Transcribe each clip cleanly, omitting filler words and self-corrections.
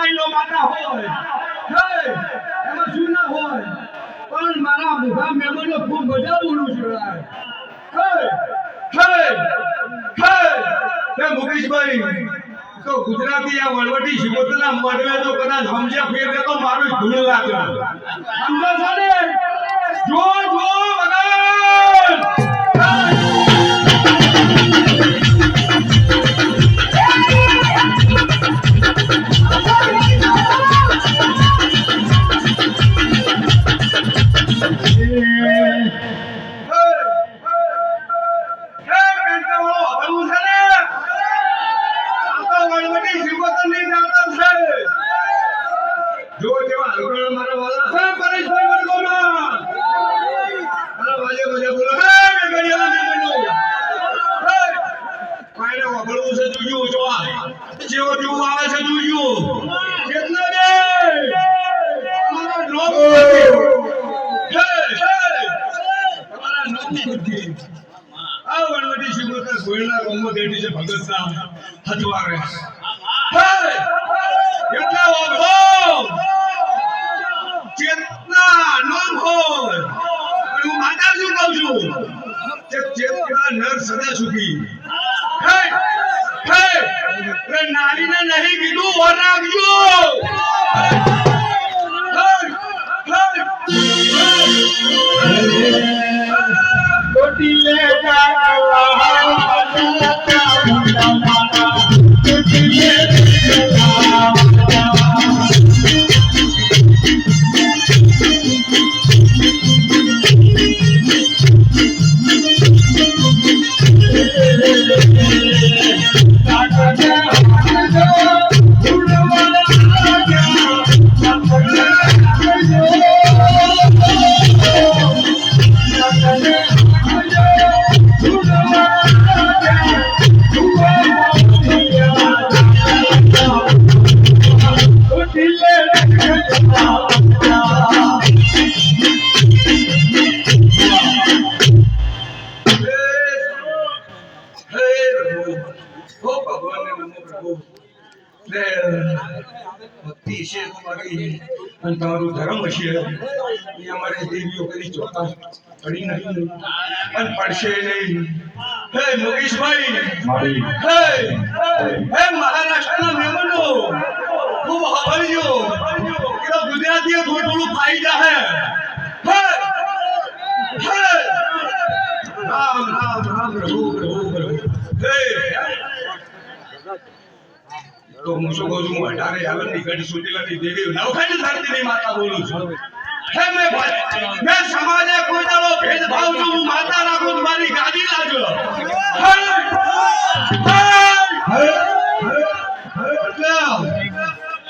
મહિનો માતા હોય હે એમાં શું ના હોય પણ મારા મોઢા મહેમાનો ખૂબ મજા બોલું છું હે હે હે મુકેશભાઈ તો ગુજરાતી આ વળવટી શિકોતના મોઢે તો કદાચ સમજ્યા ફેર કે તો મારું ધૂળ લાગે સમજો છો ને જો જો જેવા હલકડા મારા વાલા હે પરેશભાઈ વર્ગોમાં અરે વાજે વાજે બોલો હે મેઘડિયાના મેમનો હે કાયને વગળવું છે જોજો જો જેવો જેવો આવે છે જોજો કેટલા દે મારા નોમ હે તમારા નોમ બુદ્ધિ આ વણવટી શિવકર ગોયના ગોમો દેડી છે ભગતના હજવારે હે કેટલા વાગો ચેતના નોમ હોય હું માતાજી કહું છું કે ચેતના નર સદા સુખી હે હે રે નારીને નહીં કીધું ઓર રાખજો કોટી લે તમારું ધર્મ હશે એ અમારે દેવીઓ કરી ચોખા પડી નહીં અને પડશે નહીં હે મુકેશભાઈ હે હે મહારાષ્ટ્રના મહેમાનો ખૂબ હવાલીઓ કે ગુજરાતીઓ થોડું ફાયદા હે હે હે રામ રામ રામ પ્રભુ પ્રભુ પ્રભુ હે તો હું શું કહું છું હું 18 આગળની ઘડી સુટેલાની દેવી નવખાની ધરતીની માતા બોલું છું હે મેં સમાજે કોઈ દાડો ભેદભાવ જો હું માતા રાખું તો મારી ગાદી લાજો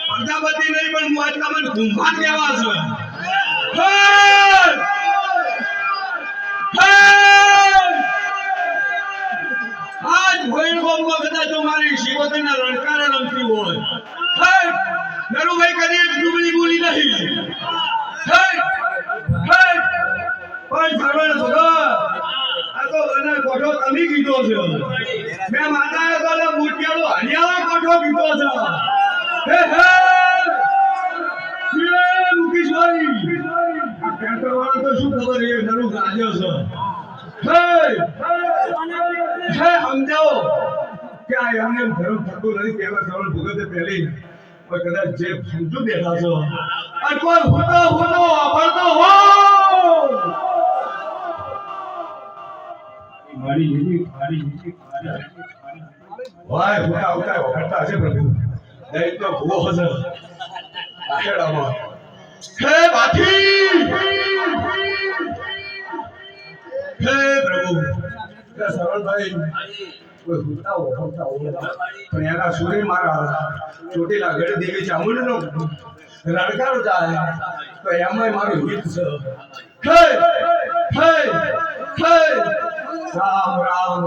પ્રજાપતિ નહીં પણ હું આટલા મને કુંભાર કહેવા છું આજ ભોયણ બોમ્બમાં કદાચ મારી શિવોતરના રણકારે રમતી હોય નરુભાઈ કદી ડુબળી બોલી નહીં પણ સરળ ભગત આ તો મને કોઠો તમે કીધો છે મેં માતાએ તો મૂર્તિયાળો હરિયાળો કોઠો કીધો છે હે મુકેશભાઈ આ પેન્ટર વાળો તો શું ખબર એ નરુ ગાજ્યો છે હે સમજાવો કે આ એમને ધર્મ થતો નથી પહેલા સરળ ભગતે પહેલી પણ કદાચ જે સમજુ બેઠા છો અને કોઈ હોતો પડતો હો મારી વાય હોતા હોતા વખતતા છે પ્રભુ દૈત તો ભૂવો હશે આખેડામાં હે બાથી હે પ્રભુ સરળભાઈ કોઈ હોતા વખતતા પણ એના સુરે મારા ચોટીલા ગઢ દેવી ચામુંડનો રણકારો જાય તો એમાંય મારું હિત છે હે હે હે રામ રામ